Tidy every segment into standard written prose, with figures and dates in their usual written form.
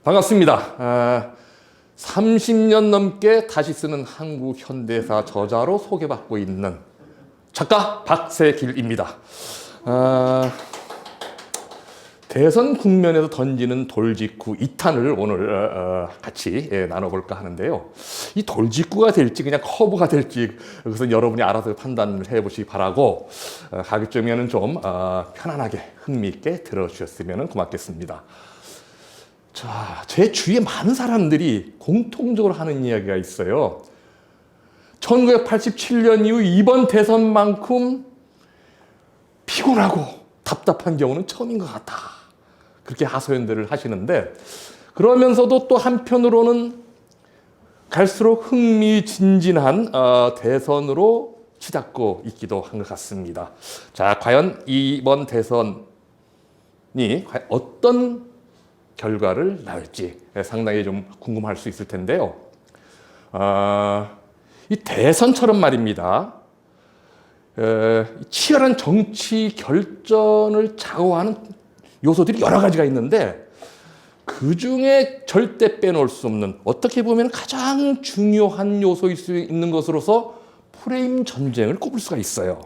반갑습니다. 30년 넘게 다시 쓰는 한국 현대사 저자로 소개받고 있는 작가 박세길입니다. 대선 국면에서 던지는 돌직구 2탄을 오늘 같이 나눠볼까 하는데요. 이 돌직구가 될지 그냥 커브가 될지 그것은 여러분이 알아서 판단을 해보시기 바라고 가급적이면 좀 편안하게 흥미있게 들어주셨으면 고맙겠습니다. 자, 제 주위에 많은 사람들이 공통적으로 하는 이야기가 있어요. 1987년 이후 이번 대선만큼 피곤하고 답답한 경우는 처음인 것 같다. 그렇게 하소연들을 하시는데, 그러면서도 또 한편으로는 갈수록 흥미진진한 대선으로 치닫고 있기도 한 것 같습니다. 자, 과연 이번 대선이 어떤 결과를 낳을지 상당히 좀 궁금할 수 있을 텐데요. 이 대선처럼 말입니다. 치열한 정치 결전을 좌우하는 요소들이 여러 가지가 있는데 그 중에 절대 빼놓을 수 없는, 어떻게 보면 가장 중요한 요소일 수 있는 것으로서 프레임 전쟁을 꼽을 수가 있어요.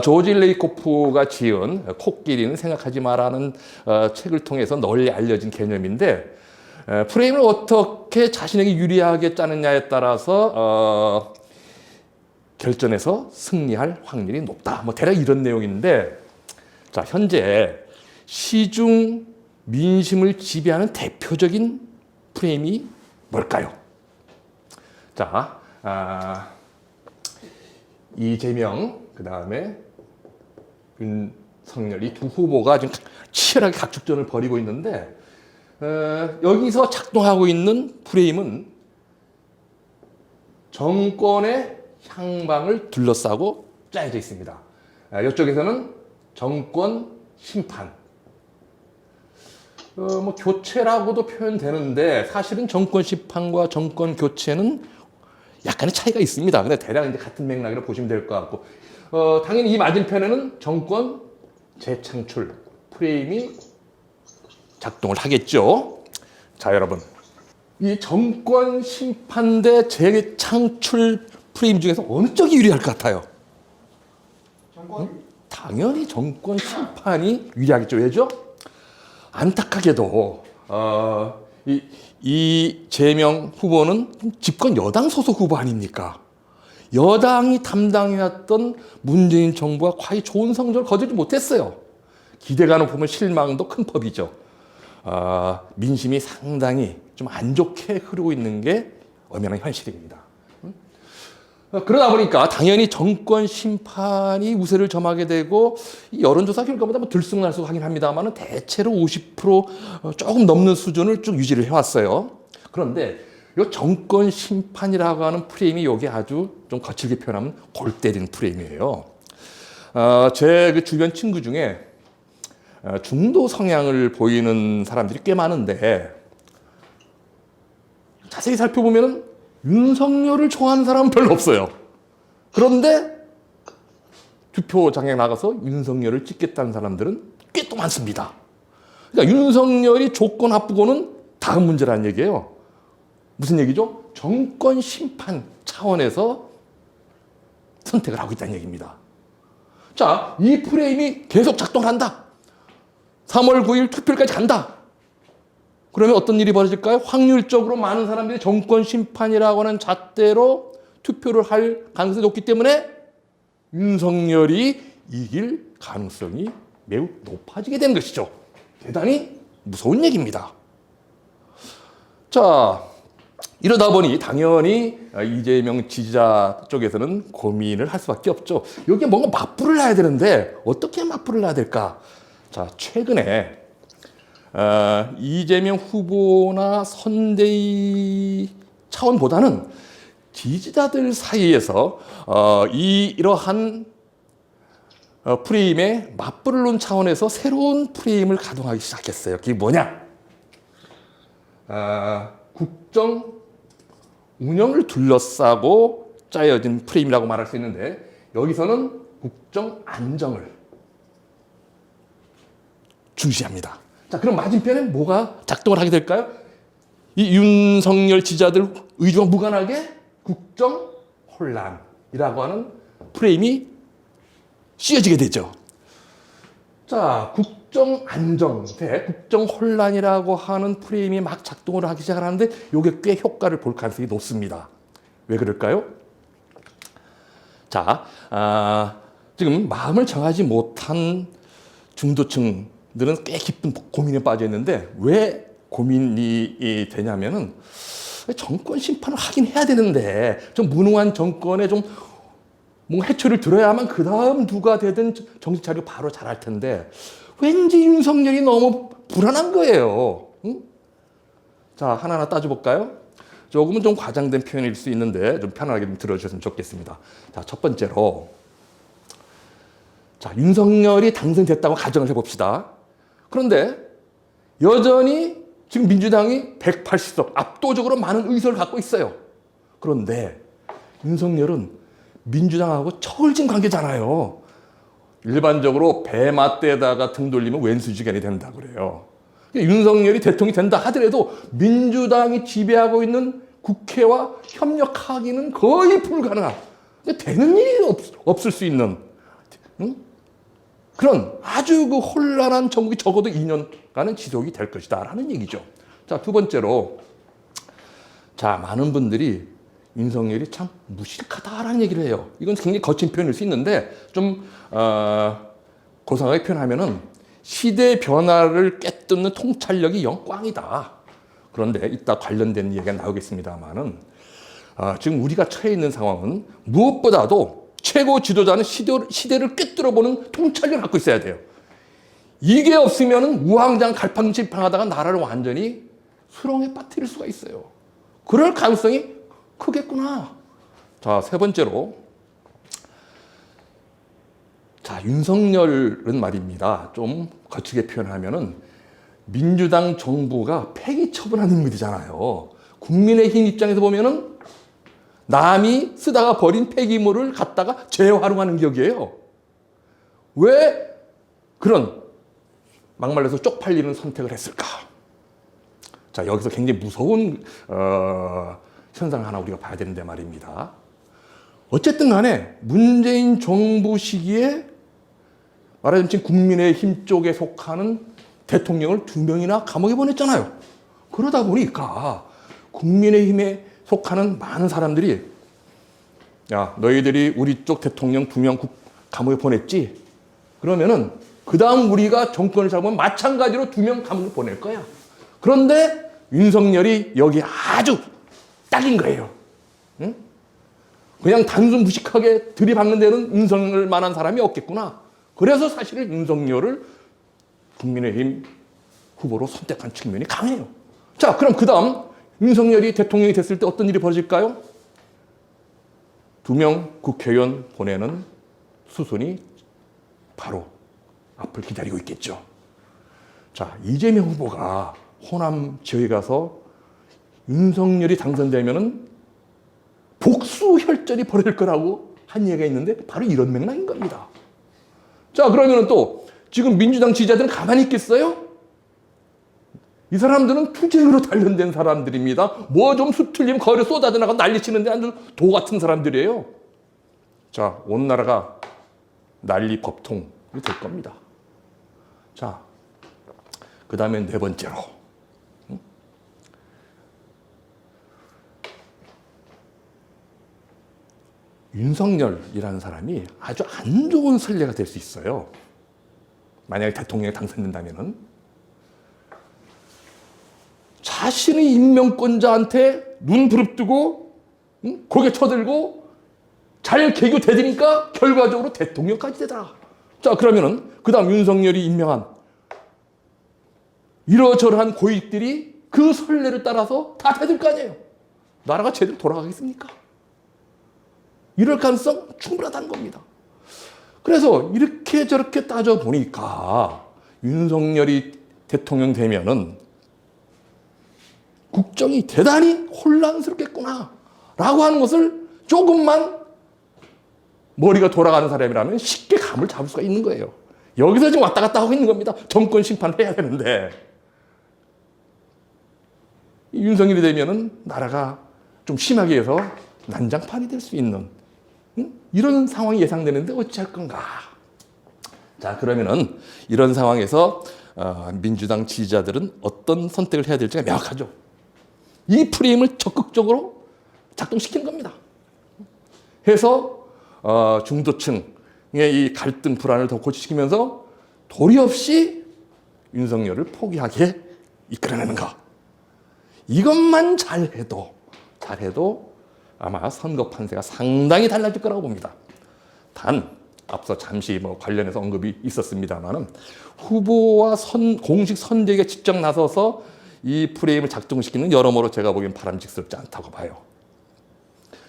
조지 레이코프가 지은 코끼리는 생각하지 마라는 책을 통해서 널리 알려진 개념인데, 프레임을 어떻게 자신에게 유리하게 짜느냐에 따라서 결전에서 승리할 확률이 높다. 뭐 대략 이런 내용인데, 자, 현재 시중 민심을 지배하는 대표적인 프레임이 뭘까요? 자, 이재명, 그 다음에 윤석열, 이 두 후보가 지금 치열하게 각축전을 벌이고 있는데, 여기서 작동하고 있는 프레임은 정권의 향방을 둘러싸고 짜여져 있습니다. 이쪽에서는 정권 심판, 뭐 교체라고도 표현되는데, 사실은 정권 심판과 정권 교체는 약간의 차이가 있습니다. 근데 대략 이제 같은 맥락으로 보시면 될 것 같고, 당연히 이 맞은편에는 정권 재창출 프레임이 작동을 하겠죠. 자, 여러분, 이 정권 심판 대 재창출 프레임 중에서 어느 쪽이 유리할 것 같아요? 당연히 정권 심판이 유리하겠죠. 왜죠? 안타깝게도 이재명 후보는 집권 여당 소속 후보 아닙니까? 여당이 담당해왔던 문재인 정부가 과히 좋은 성적을 거두지 못했어요. 기대가 높으면 실망도 큰 법이죠. 민심이 상당히 좀 안 좋게 흐르고 있는 게 엄연한 현실입니다. 그러다 보니까 당연히 정권 심판이 우세를 점하게 되고, 이 여론조사 결과보다 뭐 들쑥날쑥하긴 합니다만 대체로 50% 조금 넘는 수준을 쭉 유지를 해왔어요. 그런데 이 정권 심판이라고 하는 프레임이 여기 아주 좀 거칠게 표현하면 골 때리는 프레임이에요. 제 그 주변 친구 중에 중도 성향을 보이는 사람들이 꽤 많은데, 자세히 살펴보면 윤석열을 좋아하는 사람은 별로 없어요. 그런데 투표장에 나가서 윤석열을 찍겠다는 사람들은 꽤 또 많습니다. 그러니까 윤석열이 조건 합부고는 다음 문제라는 얘기예요. 무슨 얘기죠? 정권 심판 차원에서 선택을 하고 있다는 얘기입니다. 자, 이 프레임이 계속 작동한다. 3월 9일 투표일까지 간다. 그러면 어떤 일이 벌어질까요? 확률적으로 많은 사람들이 정권 심판이라고 하는 잣대로 투표를 할 가능성이 높기 때문에 윤석열이 이길 가능성이 매우 높아지게 되는 것이죠. 대단히 무서운 얘기입니다. 자, 이러다 보니 당연히 이재명 지지자 쪽에서는 고민을 할 수밖에 없죠. 여기에 뭔가 맞불을 놔야 되는데 어떻게 맞불을 놔야 될까? 자, 최근에 이재명 후보나 선대위 차원보다는 지지자들 사이에서 이러한 프레임에 맞불을 놓은 차원에서 새로운 프레임을 가동하기 시작했어요. 그게 뭐냐? 국정 운영을 둘러싸고 짜여진 프레임이라고 말할 수 있는데, 여기서는 국정 안정을 중시합니다. 자, 그럼 맞은편에 뭐가 작동을 하게 될까요? 이 윤석열 지지자들 의지와 무관하게 국정 혼란이라고 하는 프레임이 씌워지게 되죠. 자, 국정 안정 대 국정 혼란이라고 하는 프레임이 막 작동을 하기 시작하는데 이게 꽤 효과를 볼 가능성이 높습니다. 왜 그럴까요? 자, 지금 마음을 정하지 못한 중도층들은 꽤 깊은 고민에 빠져 있는데 왜 고민이 되냐면은 정권 심판을 하긴 해야 되는데 좀 무능한 정권에 좀 뭔가 해초를 들어야만 그 다음 누가 되든 정신 차리고 바로 잘할 텐데 왠지 윤석열이 너무 불안한 거예요. 응? 자, 하나하나 따져볼까요? 조금은 좀 과장된 표현일 수 있는데 좀 편하게 좀 들어주셨으면 좋겠습니다. 자, 첫 번째로 자, 윤석열이 당선됐다고 가정을 해봅시다. 그런데 여전히 지금 민주당이 180석 압도적으로 많은 의석을 갖고 있어요. 그런데 윤석열은 민주당하고 처울진 관계잖아요. 일반적으로 배 맞대다가 등 돌리면 왼수지간이 된다 그래요. 윤석열이 대통령이 된다 하더라도 민주당이 지배하고 있는 국회와 협력하기는 거의 불가능한, 되는 일이 없을 수 있는 그런 아주 그 혼란한 정국이 적어도 2년간은 지속이 될 것이다라는 얘기죠. 자, 두 번째로, 자, 많은 분들이 윤석열이 참 무식하다라는 얘기를 해요. 이건 굉장히 거친 표현일 수 있는데 좀 고상하게 표현하면은 시대 변화를 깨뚫는 통찰력이 영 꽝이다. 그런데 이따 관련된 얘기가 나오겠습니다만은 지금 우리가 처해 있는 상황은 무엇보다도 최고 지도자는 시대를 꿰뚫어보는 통찰력을 갖고 있어야 돼요. 이게 없으면 우왕좌왕 갈팡질팡하다가 나라를 완전히 수렁에 빠뜨릴 수가 있어요. 그럴 가능성이 크겠구나. 자, 세 번째로, 자, 윤석열은 말입니다. 좀 거칠게 표현하면은 민주당 정부가 폐기 처분하는 인물이잖아요. 국민의힘 입장에서 보면은 남이 쓰다가 버린 폐기물을 갖다가 재활용하는 격이에요. 왜 그런 막말해서 쪽팔리는 선택을 했을까? 자, 여기서 굉장히 무서운 현상 하나 우리가 봐야 되는데 말입니다. 어쨌든 간에 문재인 정부 시기에 말하자면 지금 국민의힘 쪽에 속하는 대통령을 2명이나 감옥에 보냈잖아요. 그러다 보니까 국민의힘에 속하는 많은 사람들이 야, 너희들이 우리 쪽 대통령 2명 감옥에 보냈지? 그러면은 그 다음 우리가 정권을 잡으면 마찬가지로 2명 감옥에 보낼 거야. 그런데 윤석열이 여기 아주 딱인 거예요. 응? 그냥 단순 무식하게 들이박는 데는 윤석열 만한 사람이 없겠구나. 그래서 사실 윤석열을 국민의힘 후보로 선택한 측면이 강해요. 자, 그럼 그 다음 윤석열이 대통령이 됐을 때 어떤 일이 벌어질까요? 2명 국회의원 보내는 수순이 바로 앞을 기다리고 있겠죠. 자, 이재명 후보가 호남 지역에 가서 윤석열이 당선되면은 복수 혈전이 벌어질 거라고 한 얘기가 있는데 바로 이런 맥락인 겁니다. 자, 그러면은 또 지금 민주당 지지자들은 가만히 있겠어요? 이 사람들은 투쟁으로 단련된 사람들입니다. 뭐 좀 수틀리면 거리에 쏟아져나가 난리치는데 아주 도 같은 사람들이에요. 자, 온 나라가 난리 법통이 될 겁니다. 자, 그 다음에 네 번째로, 윤석열이라는 사람이 아주 안 좋은 선례가 될 수 있어요. 만약에 대통령에 당선된다면은 자신의 임명권자한테 눈 부릅뜨고 고개 쳐들고 잘 개교 되니까 결과적으로 대통령까지 되더라. 자, 그러면은 그 다음 윤석열이 임명한 이러저러한 고위직들이 그 선례를 따라서 다 되들 거 아니에요. 나라가 제대로 돌아가겠습니까? 이럴 가능성 충분하다는 겁니다. 그래서 이렇게 저렇게 따져보니까 윤석열이 대통령 되면은 국정이 대단히 혼란스럽겠구나 라고 하는 것을 조금만 머리가 돌아가는 사람이라면 쉽게 감을 잡을 수가 있는 거예요. 여기서 지금 왔다 갔다 하고 있는 겁니다. 정권 심판을 해야 되는데. 윤석열이 되면은 나라가 좀 심하게 해서 난장판이 될 수 있는 이런 상황이 예상되는데 어찌할 건가. 자, 그러면은 이런 상황에서 민주당 지지자들은 어떤 선택을 해야 될지가 명확하죠. 이 프레임을 적극적으로 작동시키는 겁니다. 해서 중도층의 이 갈등 불안을 더 고취시키면서 도리 없이 윤석열을 포기하게 이끌어내는 것. 이것만 잘해도 아마 선거 판세가 상당히 달라질 거라고 봅니다. 단 앞서 잠시 관련해서 언급이 있었습니다만은 후보와 공식 선대위가 직접 나서서 이 프레임을 작동시키는 여러모로 제가 보기엔 바람직스럽지 않다고 봐요.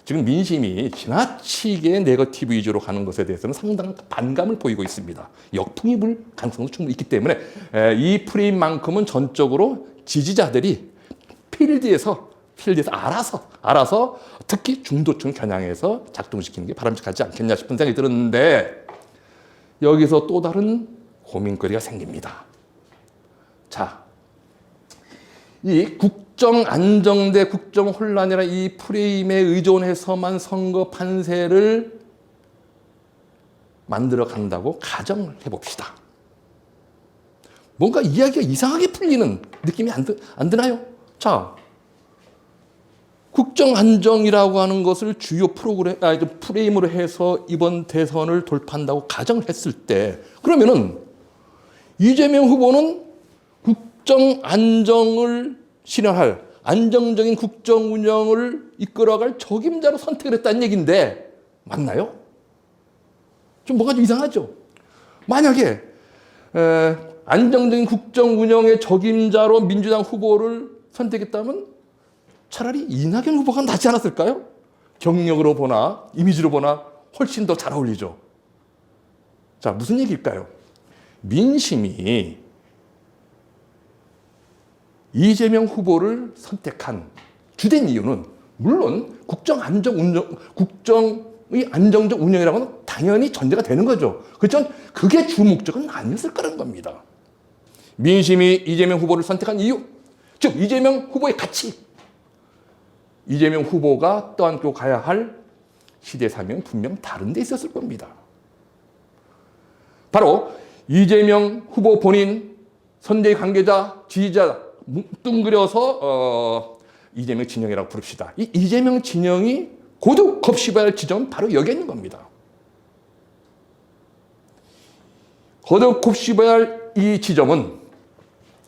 지금 민심이 지나치게 네거티브 위주로 가는 것에 대해서는 상당한 반감을 보이고 있습니다. 역풍이 불 가능성도 충분히 있기 때문에 이 프레임만큼은 전적으로 지지자들이 필드에서 알아서 특히 중도층 겨냥해서 작동시키는 게 바람직하지 않겠냐 싶은 생각이 들었는데 여기서 또 다른 고민거리가 생깁니다. 자, 이 국정 안정 대 국정 혼란이라는 이 프레임에 의존해서만 선거 판세를 만들어 간다고 가정을 해봅시다. 뭔가 이야기가 이상하게 풀리는 느낌이 안 드나요? 자, 국정 안정이라고 하는 것을 주요 프레임으로 해서 이번 대선을 돌파한다고 가정을 했을 때 그러면은 이재명 후보는 국정 안정을 실현할 안정적인 국정 운영을 이끌어갈 적임자로 선택을 했다는 얘기인데 맞나요? 좀 뭐가 좀 이상하죠? 만약에 안정적인 국정 운영의 적임자로 민주당 후보를 선택했다면 차라리 이낙연 후보가 낫지 않았을까요? 경력으로 보나 이미지로 보나 훨씬 더 잘 어울리죠. 자, 무슨 얘기일까요? 민심이 이재명 후보를 선택한 주된 이유는 물론 국정의 안정적 운영이라고는 당연히 전제가 되는 거죠. 그렇지만 그게 주 목적은 아니었을 거라는 겁니다. 민심이 이재명 후보를 선택한 이유, 즉 이재명 후보의 가치, 이재명 후보가 떠안고 가야 할 시대 사명은 분명 다른 데 있었을 겁니다. 바로 이재명 후보 본인, 선대위 관계자, 지지자 뭉뚱그려서 이재명 진영이라고 부릅시다. 이 이재명 진영이 고도 곱씹어야 할 지점은 바로 여기에 있는 겁니다. 거듭 곱씹어야 할 이 지점은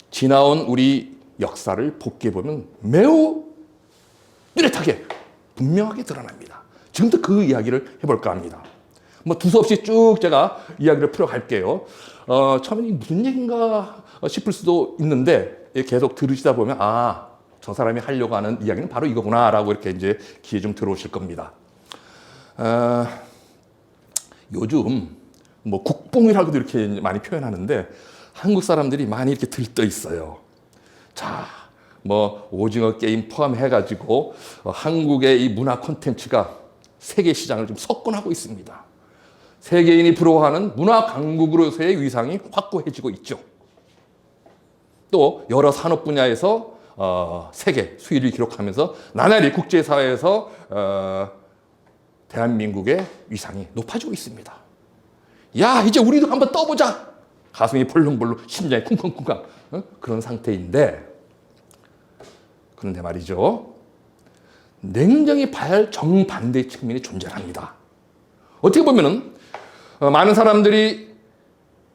지나온 우리 역사를 복귀해보면 매우 뚜렷하게 분명하게 드러납니다. 지금부터 그 이야기를 해볼까 합니다. 두서없이 쭉 제가 이야기를 풀어갈게요. 처음에 무슨 얘기인가 싶을 수도 있는데 계속 들으시다 보면 저 사람이 하려고 하는 이야기는 바로 이거구나 라고 이렇게 이제 귀에 좀 들어오실 겁니다. 요즘 국뽕이라고도 이렇게 많이 표현하는데 한국 사람들이 많이 이렇게 들떠 있어요. 자, 오징어 게임 포함해가지고 한국의 이 문화 콘텐츠가 세계 시장을 좀 석권하고 있습니다. 세계인이 부러워하는 문화 강국으로서의 위상이 확고해지고 있죠. 또 여러 산업 분야에서 세계 수위를 기록하면서 나날이 국제사회에서 대한민국의 위상이 높아지고 있습니다. 야, 이제 우리도 한번 떠보자. 가슴이 벌렁벌렁, 심장이 쿵쾅쿵쾅 그런 상태인데 그런데 말이죠. 냉정히 봐야 할 정반대의 측면이 존재합니다. 어떻게 보면은 많은 사람들이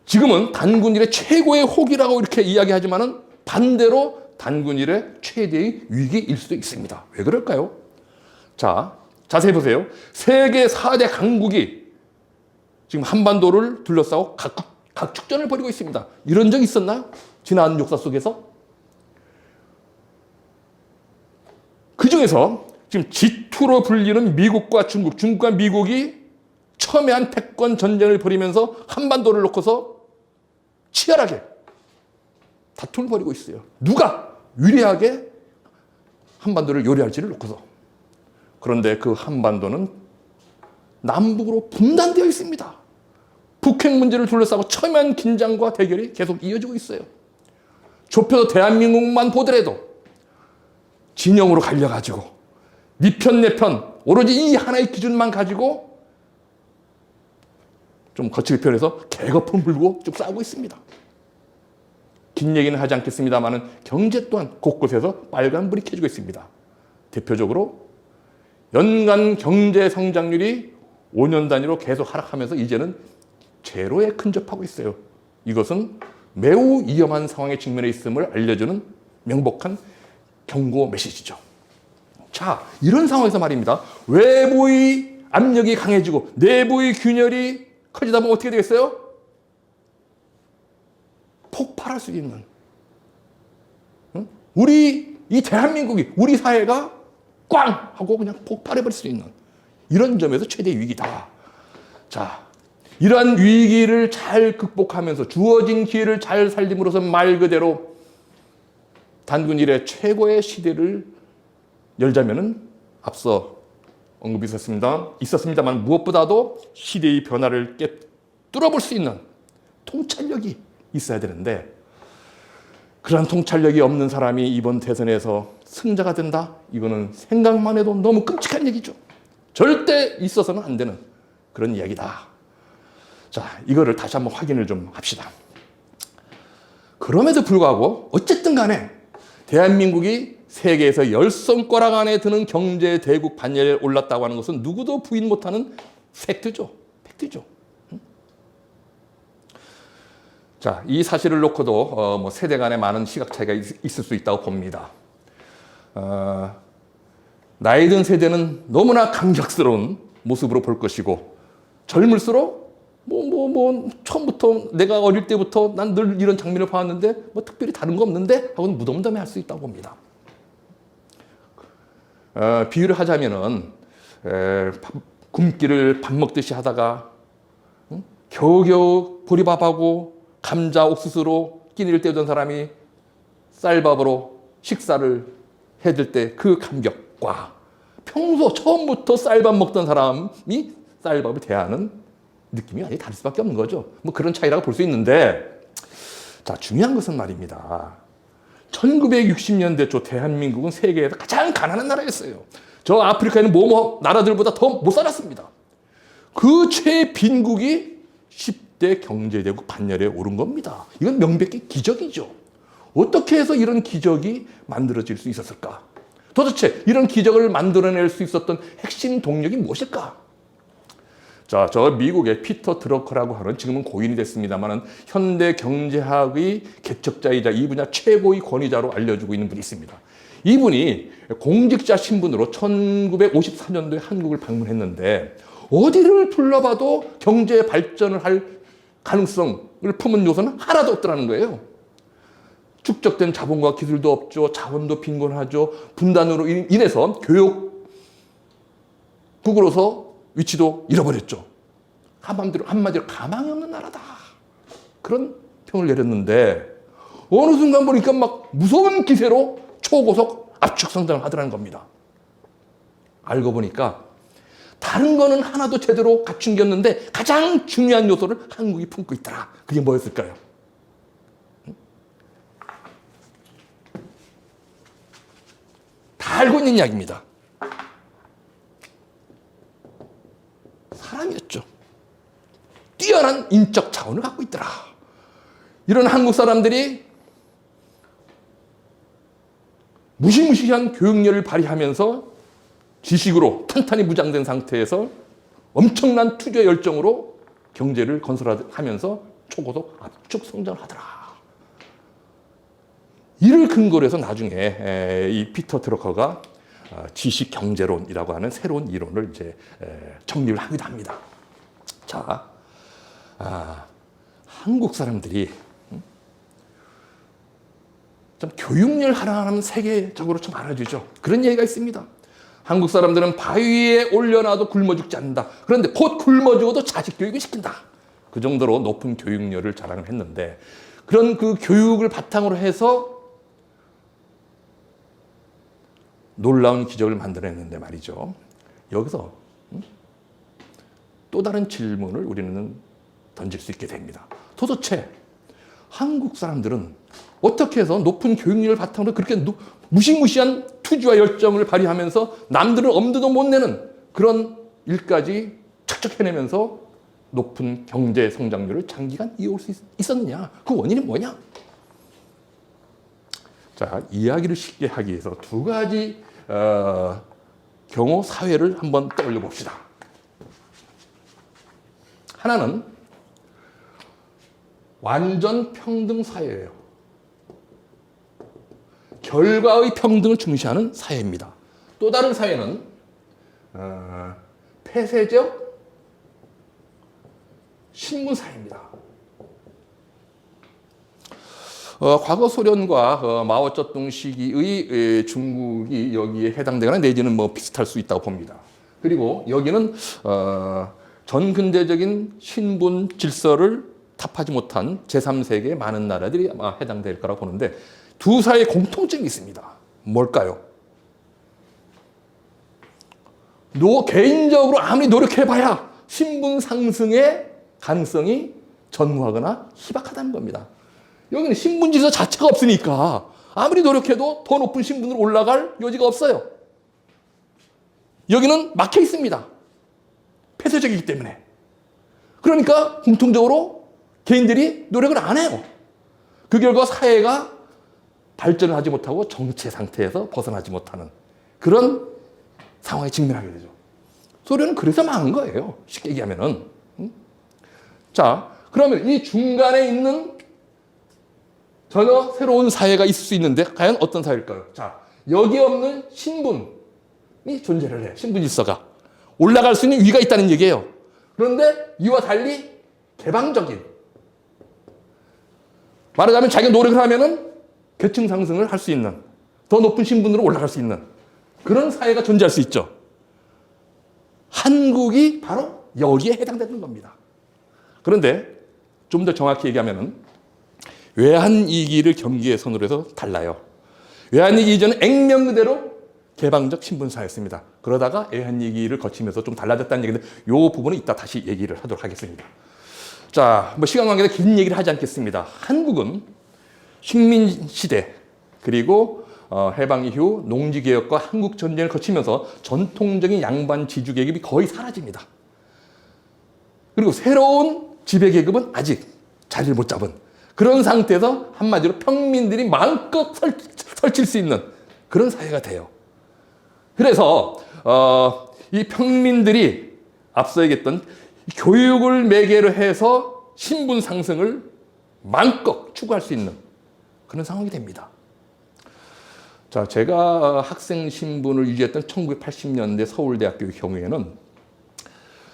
지금은 단군일의 최고의 혹이라고 이렇게 이야기하지만은 반대로 단군일의 최대의 위기일 수도 있습니다. 왜 그럴까요? 자, 자세히 보세요. 세계 4대 강국이 지금 한반도를 둘러싸고 각축전을 벌이고 있습니다. 이런 적 있었나요? 지난 역사 속에서? 그 중에서 지금 G2로 불리는 미국과 중국과 미국이 첨예한 패권 전쟁을 벌이면서 한반도를 놓고서 치열하게 다툼을 벌이고 있어요. 누가 유리하게 한반도를 요리할지를 놓고서. 그런데 그 한반도는 남북으로 분단되어 있습니다. 북핵 문제를 둘러싸고 첨예한 긴장과 대결이 계속 이어지고 있어요. 좁혀서 대한민국만 보더라도 진영으로 갈려가지고 네 편 내 편 오로지 이 하나의 기준만 가지고 좀 거칠게 표현해서 개거품 불고 쭉 싸우고 있습니다. 긴 얘기는 하지 않겠습니다만 경제 또한 곳곳에서 빨간불이 켜지고 있습니다. 대표적으로 연간 경제 성장률이 5년 단위로 계속 하락하면서 이제는 제로에 근접하고 있어요. 이것은 매우 위험한 상황에 직면해 있음을 알려주는 명백한 경고 메시지죠. 자, 이런 상황에서 말입니다. 외부의 압력이 강해지고 내부의 균열이 커지다 보면 어떻게 되겠어요? 폭발할 수 있는. 우리 이 대한민국이 우리 사회가 꽝 하고 그냥 폭발해버릴 수 있는 이런 점에서 최대 위기다. 자, 이러한 위기를 잘 극복하면서 주어진 기회를 잘 살림으로써 말 그대로 단군 일의 최고의 시대를 열자면은 앞서 언급이 있었습니다만 무엇보다도 시대의 변화를 뚫어볼 수 있는 통찰력이 있어야 되는데 그런 통찰력이 없는 사람이 이번 대선에서 승자가 된다? 이거는 생각만 해도 너무 끔찍한 얘기죠. 절대 있어서는 안 되는 그런 이야기다. 자, 이거를 다시 한번 확인을 좀 합시다. 그럼에도 불구하고 어쨌든 간에 대한민국이 세계에서 10손가락 안에 드는 경제 대국 반열에 올랐다고 하는 것은 누구도 부인 못하는 팩트죠. 팩트죠. 자, 이 사실을 놓고도 세대 간에 많은 시각 차이가 있을 수 있다고 봅니다. 나이 든 세대는 너무나 감격스러운 모습으로 볼 것이고 젊을수록 처음부터 내가 어릴 때부터 난 늘 이런 장면을 봐왔는데 특별히 다른 거 없는데 하고는 무덤덤해 할 수 있다고 봅니다. 비유를 하자면은 굶기를 밥 먹듯이 하다가 겨우겨우 보리밥하고 감자 옥수수로 끼니를 때우던 사람이 쌀밥으로 식사를 해줄 때 그 감격과 평소 처음부터 쌀밥 먹던 사람이 쌀밥을 대하는 느낌이 아예 다를 수밖에 없는 거죠. 그런 차이라고 볼 수 있는데, 자, 중요한 것은 말입니다. 1960년대 초 대한민국은 세계에서 가장 가난한 나라였어요. 저 아프리카에 있는 나라들보다 더 못 살았습니다. 그 최빈국이 10대 경제대국 반열에 오른 겁니다. 이건 명백히 기적이죠. 어떻게 해서 이런 기적이 만들어질 수 있었을까? 도대체 이런 기적을 만들어낼 수 있었던 핵심 동력이 무엇일까? 자, 저 미국의 피터 드러커라고 하는 지금은 고인이 됐습니다만 현대 경제학의 개척자이자 이 분야 최고의 권위자로 알려지고 있는 분이 있습니다. 이분이 공직자 신분으로 1954년도에 한국을 방문했는데 어디를 둘러봐도 경제 발전을 할 가능성을 품은 요소는 하나도 없더라는 거예요. 축적된 자본과 기술도 없죠. 자원도 빈곤하죠. 분단으로 인해서 교육국으로서 위치도 잃어버렸죠. 한마디로 가망이 없는 나라다. 그런 평을 내렸는데 어느 순간 보니까 막 무서운 기세로 초고속 압축 성장을 하더라는 겁니다. 알고 보니까 다른 거는 하나도 제대로 갖춘 게 없는데 가장 중요한 요소를 한국이 품고 있더라. 그게 뭐였을까요? 다 알고 있는 이야기입니다. 사람이었죠. 뛰어난 인적 자원을 갖고 있더라. 이런 한국 사람들이 무시무시한 교육열을 발휘하면서 지식으로 탄탄히 무장된 상태에서 엄청난 투자 열정으로 경제를 건설하면서 초고속 압축 성장을 하더라. 이를 근거로 해서 나중에 이 피터 드러커가 지식 경제론이라고 하는 새로운 이론을 이제 정립을 하기도 합니다. 자, 한국 사람들이 좀 교육열 하나하나는 세계적으로 좀 알아주죠. 그런 얘기가 있습니다. 한국 사람들은 바위 위에 올려놔도 굶어 죽지 않는다. 그런데 곧 굶어 죽어도 자식 교육을 시킨다. 그 정도로 높은 교육열을 자랑을 했는데 그런 그 교육을 바탕으로 해서 놀라운 기적을 만들어냈는데 말이죠. 여기서 또 다른 질문을 우리는 던질 수 있게 됩니다. 도대체 한국 사람들은 어떻게 해서 높은 교육률을 바탕으로 그렇게 무시무시한 투지와 열정을 발휘하면서 남들은 엄두도 못 내는 그런 일까지 착착 해내면서 높은 경제 성장률을 장기간 이어올 수 있었느냐? 그 원인이 뭐냐? 자, 이야기를 쉽게 하기 위해서 두 가지 경우 사회를 한번 떠올려 봅시다. 하나는 완전 평등 사회예요. 결과의 평등을 중시하는 사회입니다. 또 다른 사회는 폐쇄적 신분 사회입니다. 과거 소련과 마오쩌둥 시기의 중국이 여기에 해당되거나 내지는 뭐 비슷할 수 있다고 봅니다. 그리고 여기는 전근대적인 신분 질서를 타파하지 못한 제3세계의 많은 나라들이 아마 해당될 거라고 보는데 두 사회의 공통점이 있습니다. 뭘까요? 개인적으로 아무리 노력해봐야 신분 상승의 가능성이 전무하거나 희박하다는 겁니다. 여기는 신분 질서 자체가 없으니까 아무리 노력해도 더 높은 신분으로 올라갈 여지가 없어요. 여기는 막혀 있습니다. 폐쇄적이기 때문에. 그러니까 공통적으로 개인들이 노력을 안 해요. 그 결과 사회가 발전을 하지 못하고 정체 상태에서 벗어나지 못하는 그런 상황에 직면하게 되죠. 소련은 그래서 망한 거예요. 쉽게 얘기하면은. 자, 그러면 이 중간에 있는 전혀 새로운 사회가 있을 수 있는데 과연 어떤 사회일까요? 자, 여기 없는 신분이 존재를 해요. 신분 질서가. 올라갈 수 있는 위가 있다는 얘기예요. 그런데 이와 달리 개방적인. 말하자면 자기가 노력을 하면은 계층 상승을 할 수 있는, 더 높은 신분으로 올라갈 수 있는 그런 사회가 존재할 수 있죠. 한국이 바로 여기에 해당되는 겁니다. 그런데 좀 더 정확히 얘기하면은 외환위기를 경기의 선으로 해서 달라요. 외환위기 이전은 액면 그대로 개방적 신분사였습니다. 그러다가 외환위기를 거치면서 좀 달라졌다는 얘기인데 이 부분은 이따 다시 얘기를 하도록 하겠습니다. 자, 뭐 시간 관계상 긴 얘기를 하지 않겠습니다. 한국은 식민시대 그리고 해방 이후 농지개혁과 한국전쟁을 거치면서 전통적인 양반 지주계급이 거의 사라집니다. 그리고 새로운 지배계급은 아직 자리를 못 잡은 그런 상태에서 한마디로 평민들이 마음껏 설칠 수 있는 그런 사회가 돼요. 그래서 이 평민들이 앞서 얘기했던 교육을 매개로 해서 신분 상승을 마음껏 추구할 수 있는 그런 상황이 됩니다. 자, 제가 학생 신분을 유지했던 1980년대 서울대학교의 경우에는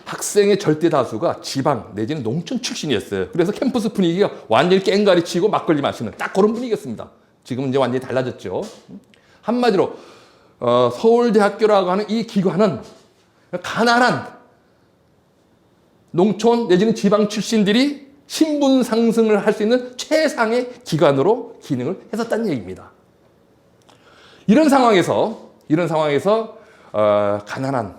학생의 절대 다수가 지방 내지는 농촌 출신이었어요. 그래서 캠퍼스 분위기가 완전히 깽가리 치고 막걸리 마시는 딱 그런 분위기였습니다. 지금은 이제 완전히 달라졌죠. 한마디로 서울대학교라고 하는 이 기관은 가난한 농촌 내지는 지방 출신들이 신분 상승을 할 수 있는 최상의 기관으로 기능을 했었다는 얘기입니다. 이런 상황에서 가난한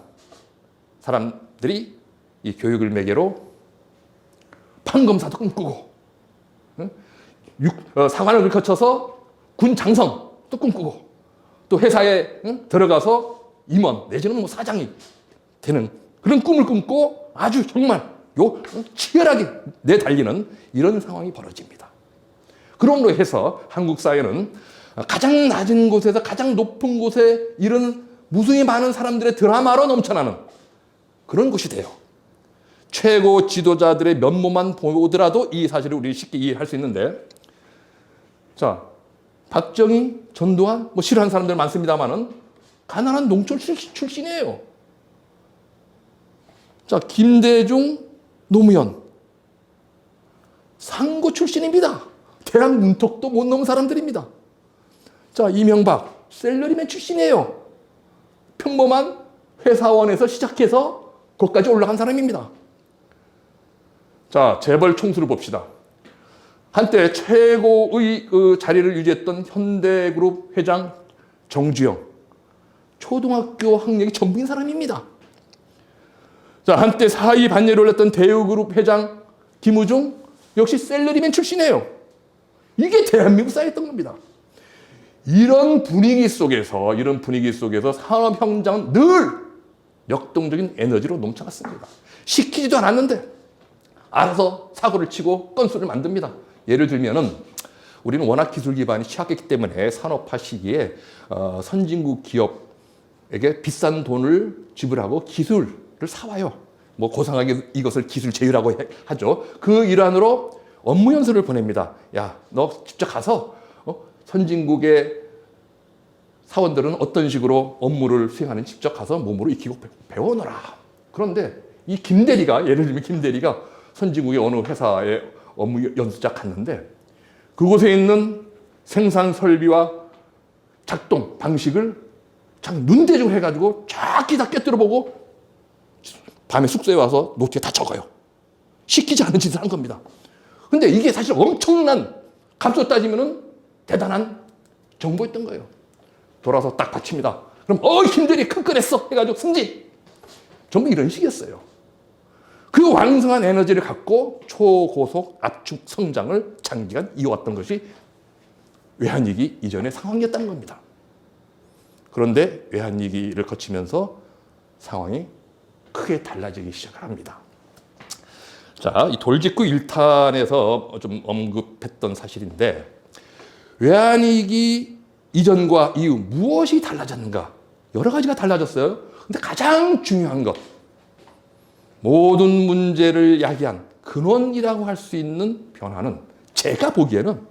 사람들이 이 교육을 매개로 판검사도 꿈꾸고 사관을 거쳐서 군 장성도 꿈꾸고 또 회사에 들어가서 임원 내지는 뭐 사장이 되는 그런 꿈을 꿈고 아주 정말 치열하게 내달리는 이런 상황이 벌어집니다. 그럼으로 해서 한국 사회는 가장 낮은 곳에서 가장 높은 곳에 이런 무수히 많은 사람들의 드라마로 넘쳐나는 그런 곳이 돼요. 최고 지도자들의 면모만 보더라도 이 사실을 우리 쉽게 이해할 수 있는데, 자, 박정희, 전두환, 뭐 싫어하는 사람들 많습니다만은 가난한 농촌 출신이에요. 자, 김대중, 노무현, 상고 출신입니다. 대학 문턱도 못 넘은 사람들입니다. 자, 이명박, 셀러리맨 출신이에요. 평범한 회사원에서 시작해서 거기까지 올라간 사람입니다. 자, 재벌 총수를 봅시다. 한때 최고의 그 자리를 유지했던 현대그룹 회장 정주영, 초등학교 학력이 전부인 사람입니다. 자, 한때 사위 반열을 올렸던 대우그룹 회장 김우중 역시 셀러리맨 출신이에요. 이게 대한민국 사회였던 겁니다. 이런 분위기 속에서 산업 현장은 늘 역동적인 에너지로 넘쳐났습니다. 시키지도 않았는데 알아서 사고를 치고 건수를 만듭니다. 예를 들면은 우리는 워낙 기술 기반이 취약했기 때문에 산업화 시기에 선진국 기업에게 비싼 돈을 지불하고 기술을 사와요. 뭐 고상하게 이것을 기술 제휴라고 하죠. 그 일환으로 업무 연수를 보냅니다. 야, 너 직접 가서 선진국의 사원들은 어떤 식으로 업무를 수행하는지 직접 가서 몸으로 익히고 배워놓으라. 그런데 이 김대리가, 예를 들면 김대리가 선진국의 어느 회사에 업무 연수자 갔는데 그곳에 있는 생산 설비와 작동 방식을 참 눈대중을 해가지고 쫙 다 꿰뚫어보고 밤에 숙소에 와서 노트에 다 적어요. 시키지 않은 짓을 한 겁니다. 근데 이게 사실 엄청난 값으로 따지면은 대단한 정보였던 거예요. 돌아서 딱 받칩니다. 그럼 김대리 큰건했어 해가지고 승진. 전부 이런 식이었어요. 그 왕성한 에너지를 갖고 초고속 압축 성장을 장기간 이어왔던 것이 외환위기 이전의 상황이었다는 겁니다. 그런데 외환위기를 거치면서 상황이 크게 달라지기 시작을 합니다. 자, 이 돌직구 1탄에서 좀 언급했던 사실인데 외환위기 이전과 이후 무엇이 달라졌는가? 여러 가지가 달라졌어요. 근데 가장 중요한 것, 모든 문제를 야기한 근원이라고 할 수 있는 변화는 제가 보기에는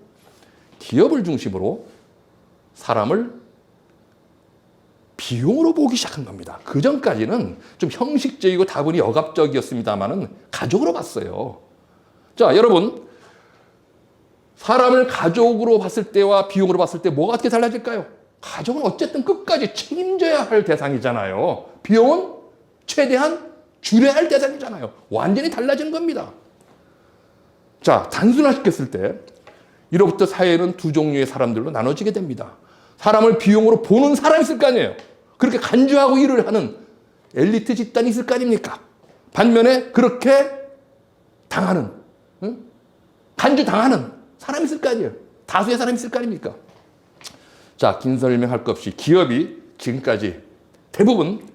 기업을 중심으로 사람을 비용으로 보기 시작한 겁니다. 그 전까지는 좀 형식적이고 다분히 억압적이었습니다만은 가족으로 봤어요. 자, 여러분, 사람을 가족으로 봤을 때와 비용으로 봤을 때 뭐가 어떻게 달라질까요? 가족은 어쨌든 끝까지 책임져야 할 대상이잖아요. 비용은 최대한 줄여야 할 대상이잖아요. 완전히 달라지는 겁니다. 자, 단순화시켰을 때 이로부터 사회는 두 종류의 사람들로 나눠지게 됩니다. 사람을 비용으로 보는 사람이 있을 거 아니에요. 그렇게 간주하고 일을 하는 엘리트 집단이 있을 거 아닙니까? 반면에 그렇게 당하는, 간주당하는 사람이 있을 거 아니에요. 다수의 사람이 있을 거 아닙니까? 자, 긴 설명할 것 없이 기업이 지금까지 대부분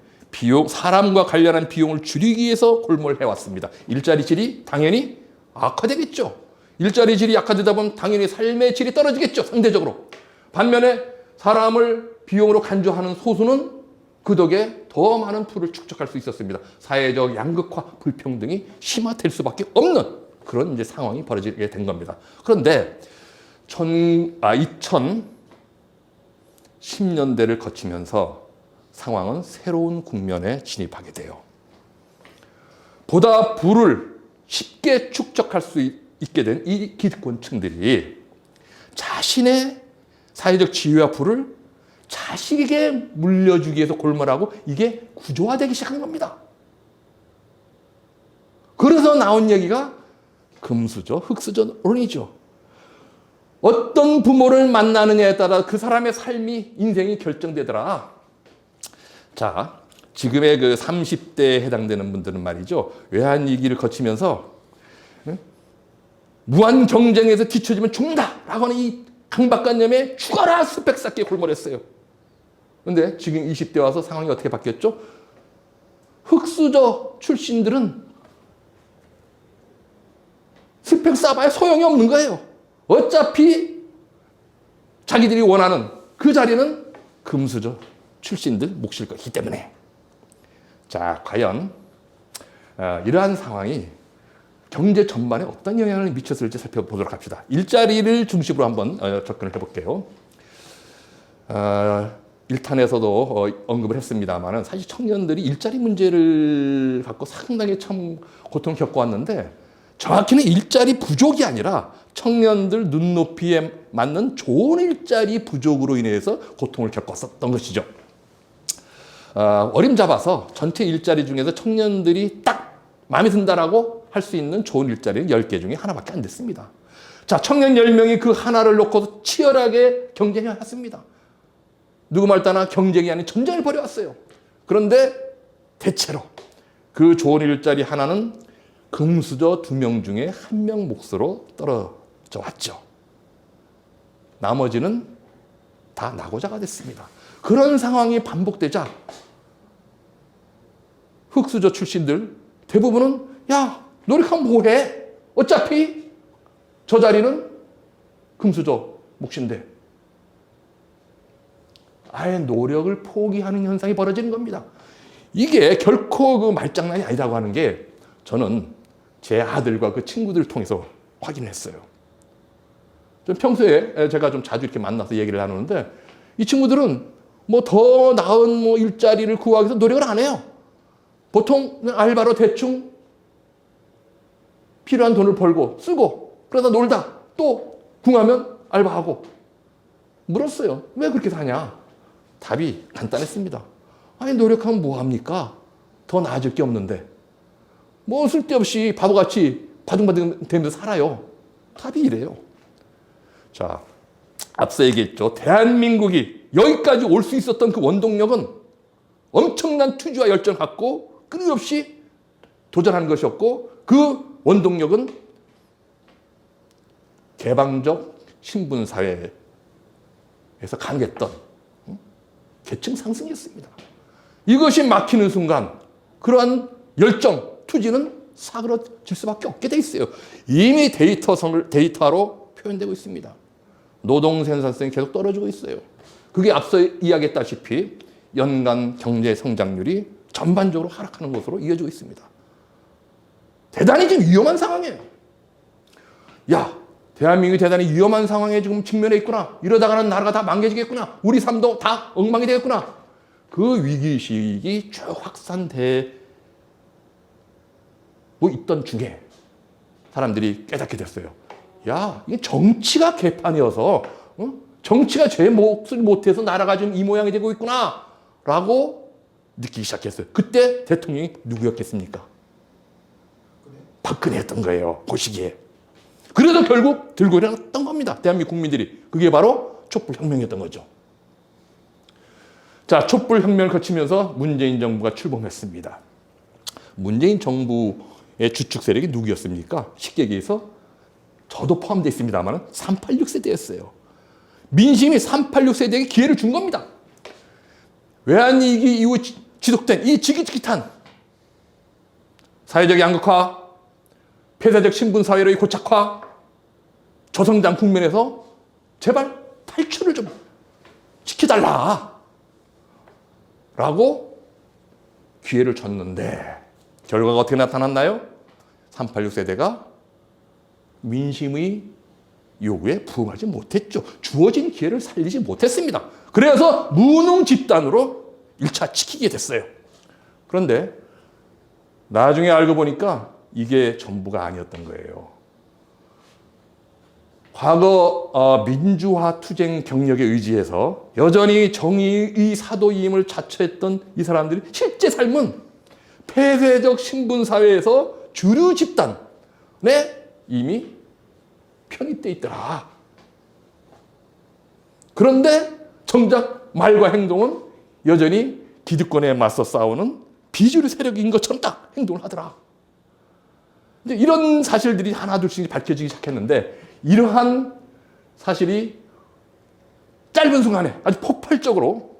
사람과 관련한 비용을 줄이기 위해서 골몰 해왔습니다. 일자리 질이 당연히 악화되겠죠. 일자리 질이 약화되다 보면 당연히 삶의 질이 떨어지겠죠. 상대적으로. 반면에 사람을 비용으로 간주하는 소수는 그 덕에 더 많은 풀을 축적할 수 있었습니다. 사회적 양극화, 불평등이 심화될 수밖에 없는 그런 이제 상황이 벌어지게 된 겁니다. 그런데 2010년대를 거치면서 상황은 새로운 국면에 진입하게 돼요. 보다 부를 쉽게 축적할 수 있게 된 이 기득권층들이 자신의 사회적 지위와 부를 자식에게 물려주기 위해서 골몰하고 이게 구조화되기 시작한 겁니다. 그래서 나온 얘기가 금수저, 흙수저론이죠. 어떤 부모를 만나느냐에 따라 그 사람의 삶이, 인생이 결정되더라. 자, 지금의 그 30대에 해당되는 분들은 말이죠. 외환위기를 거치면서 무한 경쟁에서 뒤처지면 죽는다라고 하는 이 강박관념에 죽어라 스펙 쌓기에 골몰했어요. 그런데 지금 20대 와서 상황이 어떻게 바뀌었죠? 흙수저 출신들은 스펙 쌓아봐야 소용이 없는 거예요. 어차피 자기들이 원하는 그 자리는 금수저 출신들 몫일 거기 때문에. 자, 과연 이러한 상황이 경제 전반에 어떤 영향을 미쳤을지 살펴보도록 합시다. 일자리를 중심으로 한번 접근을 해볼게요. 1탄에서도 언급을 했습니다만 사실 청년들이 일자리 문제를 갖고 상당히 참 고통을 겪어왔는데 정확히는 일자리 부족이 아니라 청년들 눈높이에 맞는 좋은 일자리 부족으로 인해서 고통을 겪었었던 것이죠. 어림잡아서 전체 일자리 중에서 청년들이 딱 마음에 든다라고 할 수 있는 좋은 일자리는 10개 중에 하나밖에 안 됐습니다. 자, 청년 10명이 그 하나를 놓고 치열하게 경쟁해 왔습니다. 누구 말 따나 경쟁이 아닌 전쟁을 벌여왔어요. 그런데 대체로 그 좋은 일자리 하나는 금수저 2명 중에 1명 몫으로 떨어져 왔죠. 나머지는 다 낙오자가 됐습니다. 그런 상황이 반복되자 흙수저 출신들 대부분은 야, 노력하면 뭐해? 어차피 저 자리는 금수저 몫인데 아예 노력을 포기하는 현상이 벌어지는 겁니다. 이게 결코 그 말장난이 아니라고 하는 게 저는 제 아들과 그 친구들을 통해서 확인했어요. 좀 평소에 제가 좀 자주 이렇게 만나서 얘기를 나누는데 이 친구들은 뭐 더 나은 뭐 일자리를 구하기 위해서 노력을 안 해요. 보통 알바로 대충 필요한 돈을 벌고 쓰고 그러다 놀다 또 궁하면 알바하고. 물었어요. 왜 그렇게 사냐? 답이 간단했습니다. 아니 노력하면 뭐합니까? 더 나아질 게 없는데. 뭐 쓸데없이 바보같이 바둥바둥 되면서 살아요. 답이 이래요. 자, 앞서 얘기했죠. 대한민국이 여기까지 올 수 있었던 그 원동력은 엄청난 투지와 열정을 갖고 끊임없이 도전하는 것이었고 그 원동력은 개방적 신분사회에서 강했던 계층 상승이었습니다. 이것이 막히는 순간 그러한 열정, 투지는 사그러질 수밖에 없게 돼 있어요. 이미 데이터로 표현되고 있습니다. 노동 생산성이 계속 떨어지고 있어요. 그게 앞서 이야기했다시피 연간 경제 성장률이 전반적으로 하락하는 것으로 이어지고 있습니다. 대단히 지금 위험한 상황이에요. 야, 대한민국이 대단히 위험한 상황에 지금 직면해 있구나. 이러다가는 나라가 다 망개지겠구나. 우리 삶도 다 엉망이 되겠구나. 그 위기의식이 쭉 확산되고 있던 중에 사람들이 깨닫게 됐어요. 야, 이게 정치가 개판이어서 정치가 제 몫을 못해서 나라가 지금 이 모양이 되고 있구나 라고 느끼기 시작했어요. 그때 대통령이 누구였겠습니까? 박근혜였던 거예요. 그 시기에. 그래서 결국 들고 일어났던 겁니다. 대한민국 국민들이. 그게 바로 촛불혁명이었던 거죠. 자, 촛불혁명을 거치면서 문재인 정부가 출범했습니다. 문재인 정부의 주축 세력이 누구였습니까? 쉽게 얘기해서 저도 포함되어 있습니다만 386 세대였어요. 민심이 386 세대에게 기회를 준 겁니다. 외환위기 이후 지속된 이 지긋지긋한 사회적 양극화, 폐쇄적 신분사회로의 고착화, 저성장 국면에서 제발 탈출을 좀 시켜달라 라고 기회를 줬는데 결과가 어떻게 나타났나요? 386 세대가 민심의 요구에 부응하지 못했죠. 주어진 기회를 살리지 못했습니다. 그래서 무능 집단으로 1차 지키게 됐어요. 그런데 나중에 알고 보니까 이게 전부가 아니었던 거예요. 과거 민주화 투쟁 경력에 의지해서 여전히 정의의 사도임을 자처했던 이 사람들이 실제 삶은 폐쇄적 신분사회에서 주류 집단에 이미 편입돼 있더라. 그런데 정작 말과 행동은 여전히 기득권에 맞서 싸우는 비주류 세력인 것처럼 딱 행동을 하더라. 이제 이런 사실들이 하나둘씩 밝혀지기 시작했는데 이러한 사실이 짧은 순간에 아주 폭발적으로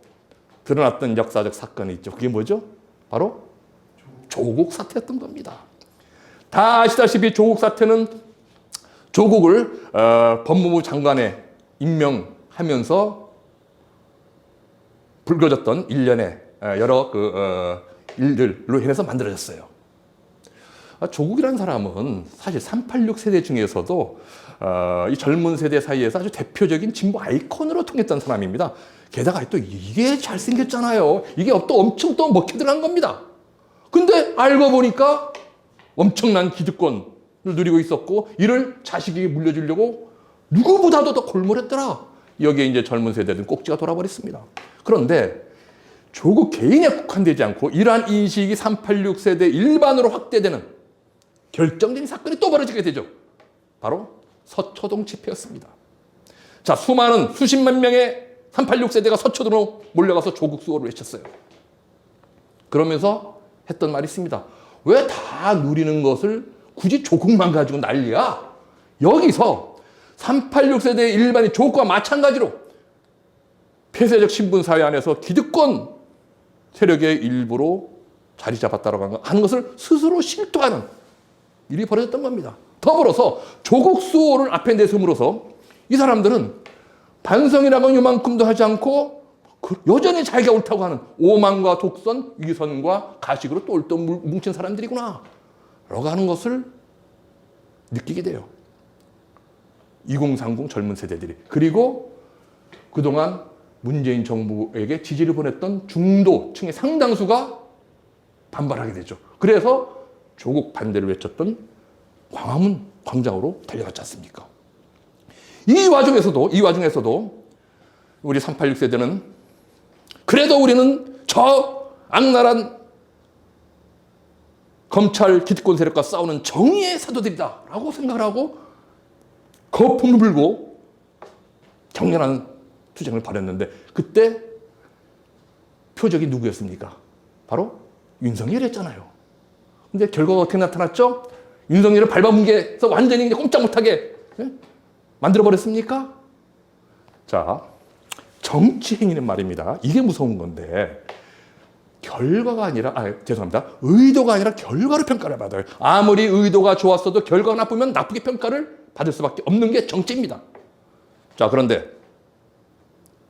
드러났던 역사적 사건이 있죠. 그게 뭐죠? 바로 조국 사태였던 겁니다. 다 아시다시피 조국 사태는 조국을 법무부 장관에 임명하면서 불거졌던 일련의 여러 일들로 인해서 만들어졌어요. 조국이라는 사람은 사실 386 세대 중에서도 이 젊은 세대 사이에서 아주 대표적인 진보 아이콘으로 통했던 사람입니다. 게다가 또 이게 잘생겼잖아요. 이게 또 엄청 또 먹혀 들어간 겁니다. 근데 알고 보니까 엄청난 기득권을 누리고 있었고 이를 자식에게 물려주려고 누구보다도 더 골몰했더라. 여기에 이제 젊은 세대들은 꼭지가 돌아버렸습니다. 그런데 조국 개인에 국한되지 않고 이러한 인식이 386 세대 일반으로 확대되는 결정적인 사건이 또 벌어지게 되죠. 바로 서초동 집회였습니다. 자, 수십만 명의 386 세대가 서초동으로 몰려가서 조국 수호를 외쳤어요. 그러면서 했던 말이 있습니다. 왜 다 누리는 것을 굳이 조국만 가지고 난리야. 여기서 386 세대의 일반인 조국과 마찬가지로 폐쇄적 신분사회 안에서 기득권 세력의 일부로 자리 잡았다라고 하는 것을 스스로 실토하는 일이 벌어졌던 겁니다. 더불어서 조국 수호를 앞에 내세움으로써 이 사람들은 반성이라고는 요만큼도 하지 않고 여전히 자기가 옳다고 하는 오만과 독선, 위선과 가식으로 똘똘 뭉친 사람들이구나 라고 하는 것을 느끼게 돼요. 2030 젊은 세대들이. 그리고 그동안 문재인 정부에게 지지를 보냈던 중도층의 상당수가 반발하게 되죠. 그래서 조국 반대를 외쳤던 광화문 광장으로 달려갔지 않습니까? 이 와중에서도 우리 386 세대는 그래도 우리는 저 악랄한 검찰 기득권 세력과 싸우는 정의의 사도들이다 라고 생각을 하고 거품을 불고 격렬한 투쟁을 벌였는데 그때 표적이 누구였습니까? 바로 윤석열이었잖아요. 근데 결과가 어떻게 나타났죠? 윤석열을 밟아뭉개서 완전히 꼼짝 못하게 만들어버렸습니까? 자, 정치 행위는 말입니다. 이게 무서운 건데 결과가 아니라, 죄송합니다. 의도가 아니라 결과로 평가를 받아요. 아무리 의도가 좋았어도 결과가 나쁘면 나쁘게 평가를 받을 수밖에 없는 게 정치입니다. 자, 그런데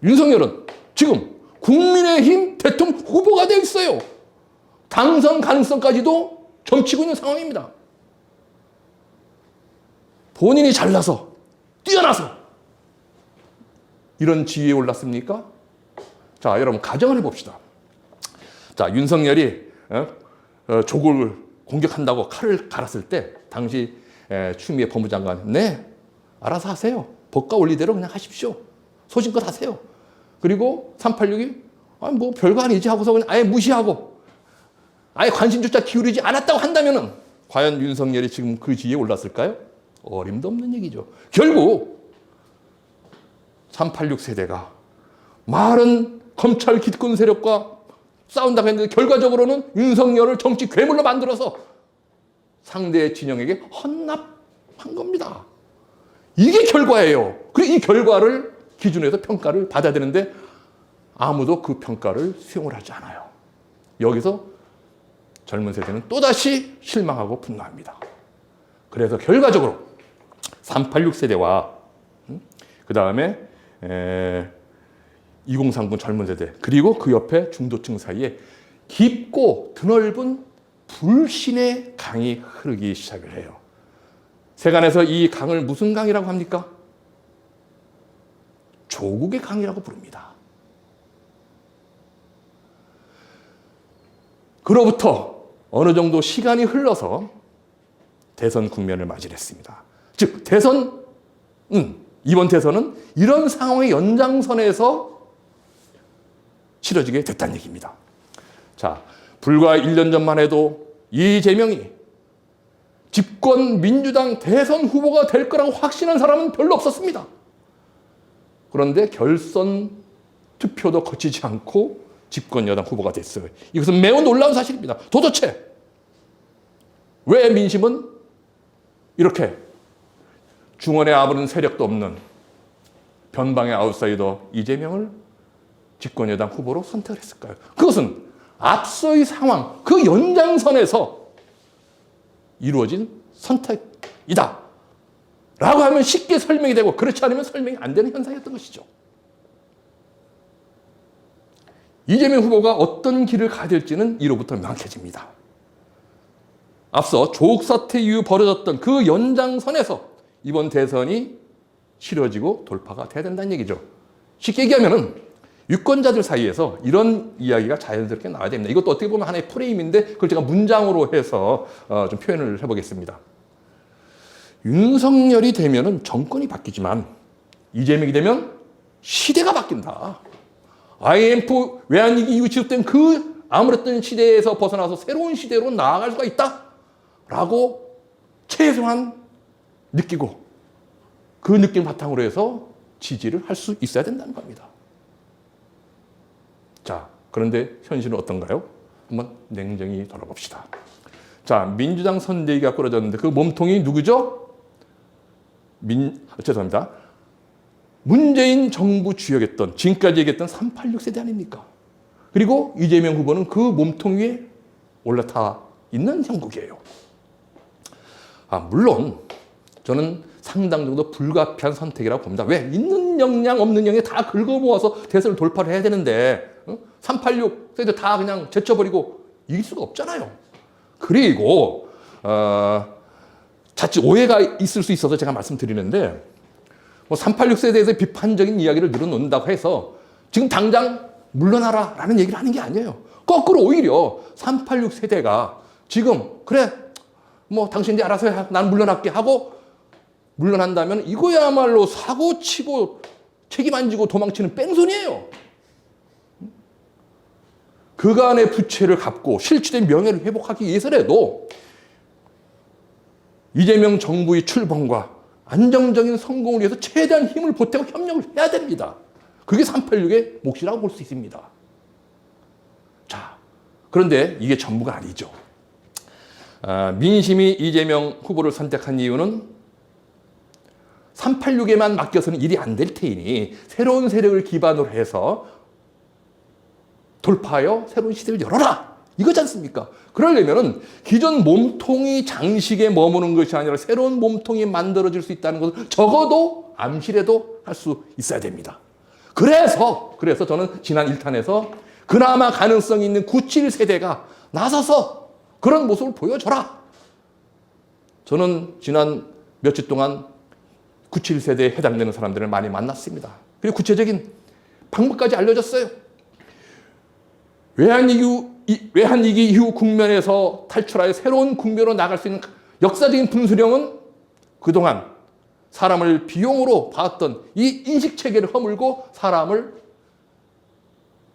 윤석열은 지금 국민의힘 대통령 후보가 되어 있어요. 당선 가능성까지도 점치고 있는 상황입니다. 본인이 잘나서, 뛰어나서 이런 지위에 올랐습니까? 자, 여러분 가정을 해봅시다. 자, 윤석열이 조국을 공격한다고 칼을 갈았을 때 당시 추미애 법무장관, 네, 알아서 하세요. 법과 원리대로 그냥 하십시오. 소신껏 하세요. 그리고 386이 뭐 별거 아니지 하고서 그냥 아예 무시하고 아예 관심조차 기울이지 않았다고 한다면은 과연 윤석열이 지금 그 지위에 올랐을까요? 어림도 없는 얘기죠. 결국 386 세대가 말은 검찰 기득권 세력과 싸운다고 했는데 결과적으로는 윤석열을 정치 괴물로 만들어서 상대 진영에게 헌납한 겁니다. 이게 결과예요. 그리고 이 결과를 기준으로 해서 평가를 받아야 되는데 아무도 그 평가를 수용을 하지 않아요. 여기서 젊은 세대는 또다시 실망하고 분노합니다. 그래서 결과적으로 386 세대와 그 다음에 2030 젊은 세대 그리고 그 옆에 중도층 사이에 깊고 드넓은 불신의 강이 흐르기 시작을 해요. 세간에서 이 강을 무슨 강이라고 합니까? 조국의 강이라고 부릅니다. 그로부터 어느 정도 시간이 흘러서 대선 국면을 맞이했습니다. 즉 이번 대선은 이런 상황의 연장선에서 치러지게 됐다는 얘기입니다. 자, 불과 1년 전만 해도 이재명이 집권 민주당 대선 후보가 될 거라고 확신한 사람은 별로 없었습니다. 그런데 결선 투표도 거치지 않고 집권 여당 후보가 됐어요. 이것은 매우 놀라운 사실입니다. 도대체 왜 민심은 이렇게 중원에 아무런 세력도 없는 변방의 아웃사이더 이재명을 집권 여당 후보로 선택을 했을까요? 그것은 앞서의 상황, 그 연장선에서 이루어진 선택이다 라고 하면 쉽게 설명이 되고 그렇지 않으면 설명이 안 되는 현상이었던 것이죠. 이재명 후보가 어떤 길을 가야 될지는 이로부터 명확해집니다. 앞서 조국 사태 이후 벌어졌던 그 연장선에서 이번 대선이 치러지고 돌파가 돼야 된다는 얘기죠. 쉽게 얘기하면은 유권자들 사이에서 이런 이야기가 자연스럽게 나와야 됩니다. 이것도 어떻게 보면 하나의 프레임인데 그걸 제가 문장으로 해서 좀 표현을 해보겠습니다. 윤석열이 되면은 정권이 바뀌지만 이재명이 되면 시대가 바뀐다. IMF 외환위기 이후 지속된 그 아무랬던 시대에서 벗어나서 새로운 시대로 나아갈 수가 있다라고 최소한 느끼고 그 느낌 바탕으로 해서 지지를 할 수 있어야 된다는 겁니다. 자, 그런데 현실은 어떤가요? 한번 냉정히 돌아봅시다. 자, 민주당 선대위가 꾸려졌는데 그 몸통이 누구죠? 죄송합니다. 문재인 정부 주역했던, 지금까지 얘기했던 386 세대 아닙니까? 그리고 이재명 후보는 그 몸통 위에 올라타 있는 형국이에요. 물론 저는 상당 정도 불가피한 선택이라고 봅니다. 왜? 있는 역량 없는 역량 다 긁어 모아서 대선을 돌파를 해야 되는데 386 세대 다 그냥 제쳐버리고 이길 수가 없잖아요. 그리고 자칫 오해가 있을 수 있어서 제가 말씀드리는데 386 세대에서 비판적인 이야기를 늘어놓는다고 해서 지금 당장 물러나라 라는 얘기를 하는 게 아니에요. 거꾸로 오히려 386 세대가 지금 그래 당신들이 알아서 해. 난 물러날게 하고 물러난다면 이거야말로 사고치고 책임 안 지고 도망치는 뺑소니예요. 그간의 부채를 갚고 실추된 명예를 회복하기 위해서라도 이재명 정부의 출범과 안정적인 성공을 위해서 최대한 힘을 보태고 협력을 해야 됩니다. 그게 386의 몫이라고 볼 수 있습니다. 자, 그런데 이게 전부가 아니죠. 민심이 이재명 후보를 선택한 이유는 386에만 맡겨서는 일이 안 될 테이니 새로운 세력을 기반으로 해서 돌파하여 새로운 시대를 열어라! 이거지 않습니까? 그러려면 기존 몸통이 장식에 머무는 것이 아니라 새로운 몸통이 만들어질 수 있다는 것을 적어도 암시라도 할 수 있어야 됩니다. 그래서 저는 지난 1탄에서 그나마 가능성이 있는 97세대가 나서서 그런 모습을 보여줘라. 저는 지난 며칠 동안 97세대에 해당되는 사람들을 많이 만났습니다. 그리고 구체적인 방법까지 알려줬어요. 외환위기 이후 국면에서 탈출하여 새로운 국면으로 나갈 수 있는 역사적인 분수령은 그동안 사람을 비용으로 봐왔던 이 인식체계를 허물고 사람을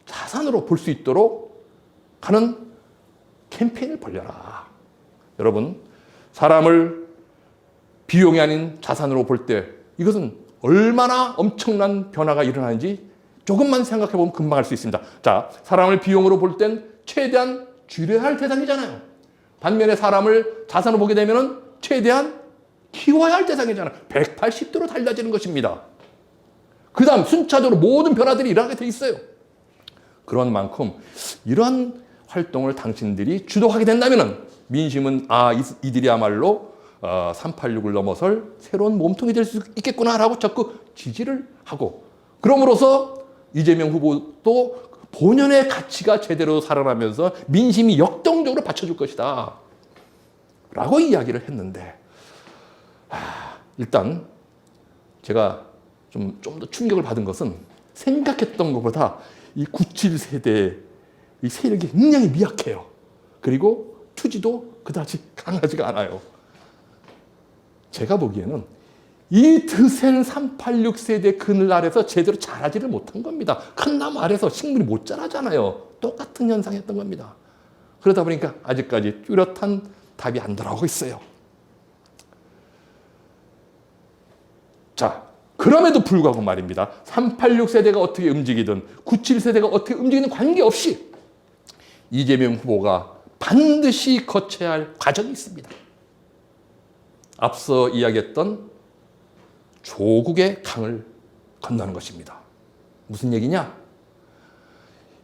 자산으로 볼 수 있도록 하는 캠페인을 벌려라. 여러분, 사람을 비용이 아닌 자산으로 볼 때 이것은 얼마나 엄청난 변화가 일어나는지 조금만 생각해 보면 금방 알 수 있습니다. 자, 사람을 비용으로 볼 땐 최대한 줄여야 할 대상이잖아요. 반면에 사람을 자산으로 보게 되면 최대한 키워야 할 대상이잖아요. 180도로 달라지는 것입니다. 그 다음 순차적으로 모든 변화들이 일어나게 돼 있어요. 그런 만큼 이러한 활동을 당신들이 주도하게 된다면 민심은 이들이야말로 386을 넘어설 새로운 몸통이 될 수 있겠구나라고 적극 지지를 하고, 그럼으로써 이재명 후보도 본연의 가치가 제대로 살아나면서 민심이 역동적으로 받쳐줄 것이다 라고 이야기를 했는데, 일단 제가 좀 더 충격을 받은 것은 생각했던 것보다 이 97세대의 이 세력이 굉장히 미약해요. 그리고 투지도 그다지 강하지가 않아요. 제가 보기에는 이 드센 386 세대 그늘 아래서 제대로 자라지를 못한 겁니다. 큰 나무 아래서 식물이 못 자라잖아요. 똑같은 현상이었던 겁니다. 그러다 보니까 아직까지 뚜렷한 답이 안 돌아오고 있어요. 자, 그럼에도 불구하고 말입니다. 386 세대가 어떻게 움직이든 97 세대가 어떻게 움직이는 관계없이 이재명 후보가 반드시 거쳐야 할 과정이 있습니다. 앞서 이야기했던 조국의 강을 건너는 것입니다. 무슨 얘기냐?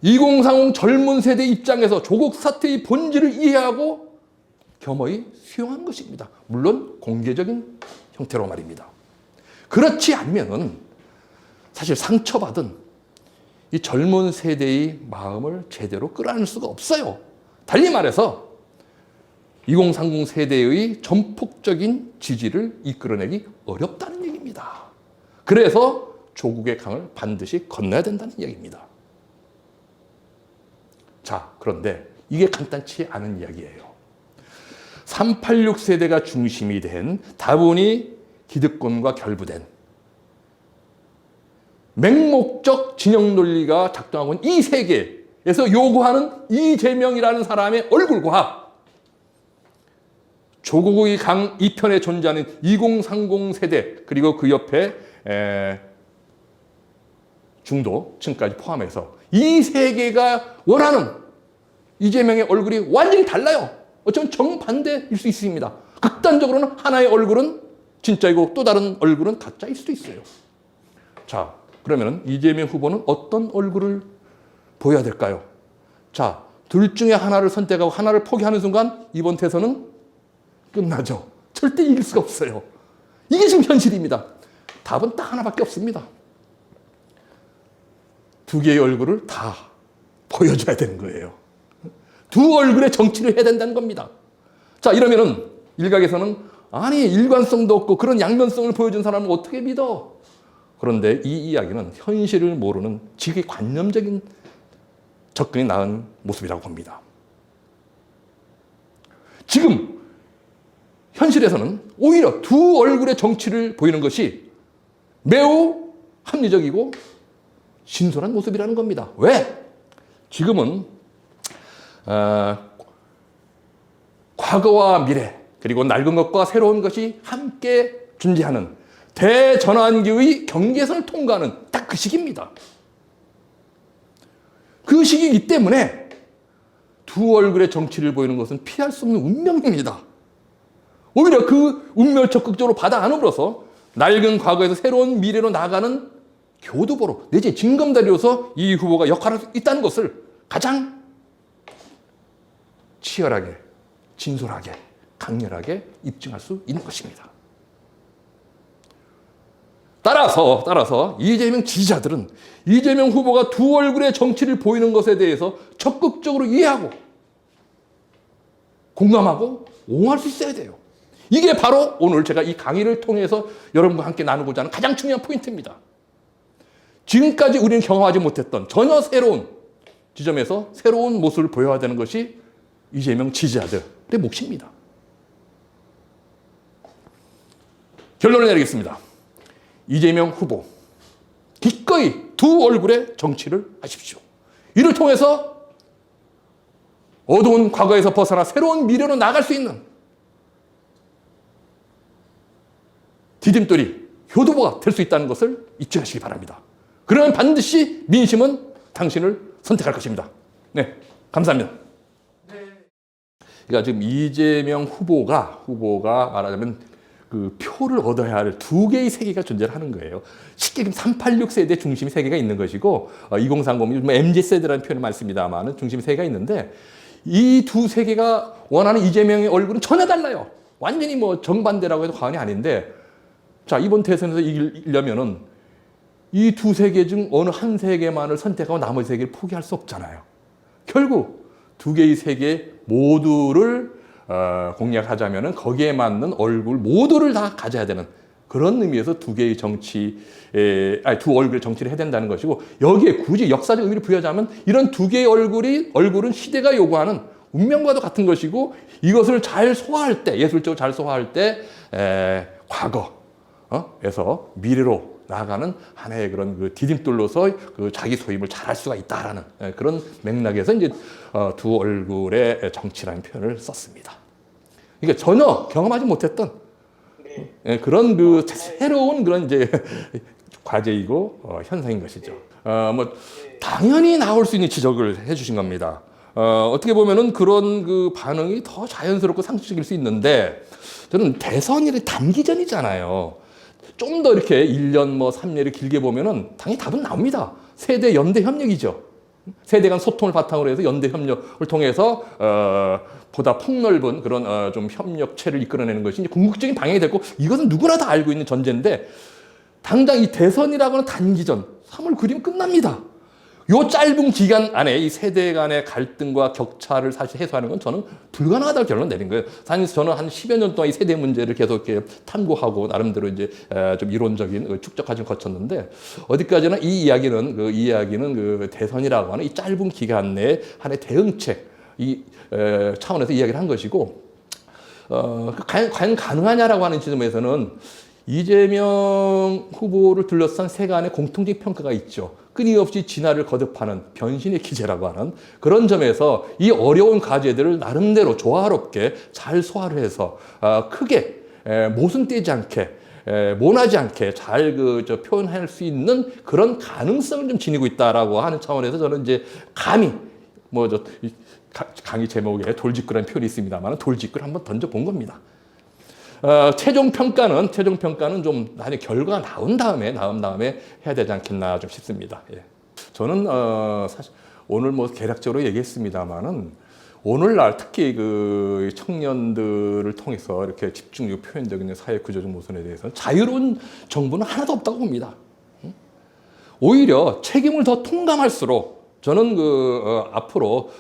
2030 젊은 세대 입장에서 조국 사태의 본질을 이해하고 겸허히 수용하는 것입니다. 물론 공개적인 형태로 말입니다. 그렇지 않으면은 사실 상처받은 이 젊은 세대의 마음을 제대로 끌어안을 수가 없어요. 달리 말해서 2030 세대의 전폭적인 지지를 이끌어내기 어렵다는 얘기입니다. 그래서 조국의 강을 반드시 건너야 된다는 이야기입니다. 자, 그런데 이게 간단치 않은 이야기예요. 386 세대가 중심이 된 다분히 기득권과 결부된 맹목적 진영 논리가 작동하고 있는 이 세계에서 요구하는 이재명이라는 사람의 얼굴과 조국의 강 이편에 존재하는 2030 세대, 그리고 그 옆에 중도층까지 포함해서 이 세계가 원하는 이재명의 얼굴이 완전히 달라요. 어쩌면 정반대일 수 있습니다. 극단적으로는 하나의 얼굴은 진짜이고 또 다른 얼굴은 가짜일 수도 있어요. 자, 그러면 이재명 후보는 어떤 얼굴을 보여야 될까요? 자, 둘 중에 하나를 선택하고 하나를 포기하는 순간 이번 대선은 끝나죠. 절대 이길 수가 없어요. 이게 지금 현실입니다. 답은 딱 하나밖에 없습니다. 두 개의 얼굴을 다 보여줘야 되는 거예요. 두 얼굴의 정치를 해야 된다는 겁니다. 자, 이러면은 일각에서는 아니 일관성도 없고 그런 양면성을 보여준 사람을 어떻게 믿어? 그런데 이 이야기는 현실을 모르는 지극관념적인 접근이 나은 모습이라고 봅니다. 지금 현실에서는 오히려 두 얼굴의 정치를 보이는 것이 매우 합리적이고 신선한 모습이라는 겁니다. 왜? 지금은 과거와 미래 그리고 낡은 것과 새로운 것이 함께 존재하는 대전환기의 경계선을 통과하는 딱 그 시기입니다. 그 시기이기 때문에 두 얼굴의 정치를 보이는 것은 피할 수 없는 운명입니다. 오히려 그 운명을 적극적으로 받아 안으로써 낡은 과거에서 새로운 미래로 나아가는 교두보로 내지 징검다리로서 이 후보가 역할을 할 수 있다는 것을 가장 치열하게, 진솔하게, 강렬하게 입증할 수 있는 것입니다. 따라서 이재명 지지자들은 이재명 후보가 두 얼굴의 정치를 보이는 것에 대해서 적극적으로 이해하고 공감하고 옹호할 수 있어야 돼요. 이게 바로 오늘 제가 이 강의를 통해서 여러분과 함께 나누고자 하는 가장 중요한 포인트입니다. 지금까지 우리는 경험하지 못했던 전혀 새로운 지점에서 새로운 모습을 보여야 되는 것이 이재명 지지자들의 몫입니다. 결론을 내리겠습니다. 이재명 후보, 기꺼이 두 얼굴의 정치를 하십시오. 이를 통해서 어두운 과거에서 벗어나 새로운 미래로 나갈 수 있는 디딤돌이 교두보가 될 수 있다는 것을 잊지 마시기 바랍니다. 그러면 반드시 민심은 당신을 선택할 것입니다. 네, 감사합니다. 그러니까 지금 이재명 후보가 말하자면 그 표를 얻어야 할 두 개의 세계가 존재하는 거예요. 쉽게 386 세대 중심 세계가 있는 것이고 2030, MZ세대라는 표현을 많이 씁니다만 중심 세계가 있는데 이 두 세계가 원하는 이재명의 얼굴은 전혀 달라요. 완전히 뭐 정반대라고 해도 과언이 아닌데 자, 이번 대선에서 이기려면은 이 두 세계 중 어느 한 세계만을 선택하고 나머지 세계를 포기할 수 없잖아요. 결국 두 개의 세계 모두를 공략하자면은 거기에 맞는 얼굴 모두를 다 가져야 되는 그런 의미에서 두 개의 두 얼굴의 정치를 해야 된다는 것이고 여기에 굳이 역사적 의미를 부여하자면 이런 두 개의 얼굴은 시대가 요구하는 운명과도 같은 것이고 이것을 잘 소화할 때, 예술적으로 잘 소화할 때 과거에서 미래로 나아가는 하나의 그런 그 디딤돌로서 그 자기 소임을 잘할 수가 있다라는 그런 맥락에서 이제 두 얼굴의 정치라는 표현을 썼습니다. 그러니까 전혀 경험하지 못했던 그런 그 새로운 그런 이제 과제이고 현상인 것이죠. 뭐 당연히 나올 수 있는 지적을 해주신 겁니다. 어떻게 보면은 그런 그 반응이 더 자연스럽고 상식적일 수 있는데 저는 대선이 단기전이잖아요. 좀 더 이렇게 1년 뭐 3년을 길게 보면은 당연히 답은 나옵니다. 세대 연대 협력이죠. 세대 간 소통을 바탕으로 해서 연대 협력을 통해서 보다 폭넓은 그런 좀 협력체를 이끌어내는 것이 이제 궁극적인 방향이 됐고 이것은 누구나 다 알고 있는 전제인데 당장 이 대선이라고 하는 단기전 3월 그리면 끝납니다. 요 짧은 기간 안에 이 세대 간의 갈등과 격차를 사실 해소하는 건 저는 불가능하다고 결론 내린 거예요. 사실 저는 한 10여 년 동안 이 세대 문제를 계속 이렇게 탐구하고 나름대로 이제 좀 이론적인 축적 과정을 거쳤는데 어디까지나 이 이야기는 그 대선이라고 하는 이 짧은 기간 내에 하나의 대응책 이 차원에서 이야기를 한 것이고 과연 가능하냐라고 하는 지점에서는 이재명 후보를 둘러싼 세간의 공통적 평가가 있죠. 끊임없이 진화를 거듭하는 변신의 기제라고 하는 그런 점에서 이 어려운 과제들을 나름대로 조화롭게 잘 소화를 해서 크게 모순되지 않게 모나지 않게 잘 표현할 수 있는 그런 가능성을 좀 지니고 있다라고 하는 차원에서 저는 이제 감히 강의 제목에 돌직구라는 표현이 있습니다만 돌직구를 한번 던져본 겁니다. 최종 평가는 좀 나중에 결과가 나온 다음에 해야 되지 않겠나 좀 싶습니다. 예. 저는 사실 오늘 뭐 개략적으로 얘기했습니다만은 오늘날 특히 그 청년들을 통해서 이렇게 집중력 표현적인 사회 구조적 모순에 대해서는 자유로운 정부는 하나도 없다고 봅니다. 오히려 책임을 더 통감할수록 저는 앞으로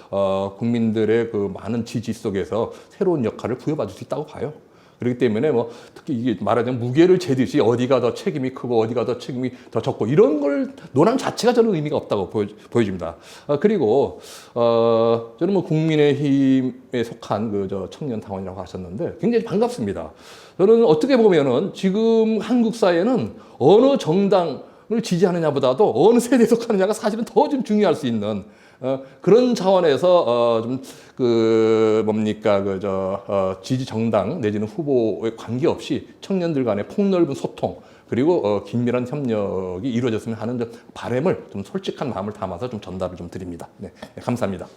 국민들의 그 많은 지지 속에서 새로운 역할을 부여받을 수 있다고 봐요. 그렇기 때문에 뭐 특히 이게 말하자면 무게를 재듯이 어디가 더 책임이 크고 어디가 더 책임이 더 적고 이런 걸 논한 자체가 저는 의미가 없다고 보여집니다. 그리고 저는 뭐 국민의힘에 속한 청년 당원이라고 하셨는데 굉장히 반갑습니다. 저는 어떻게 보면은 지금 한국 사회는 어느 정당을 지지하느냐보다도 어느 세대에 속하느냐가 사실은 더 좀 중요할 수 있는 그런 차원에서 지지 정당 내지는 후보에 관계없이 청년들 간의 폭넓은 소통 그리고 긴밀한 협력이 이루어졌으면 하는 바람을 좀 솔직한 마음을 담아서 좀 전달을 좀 드립니다. 네, 감사합니다.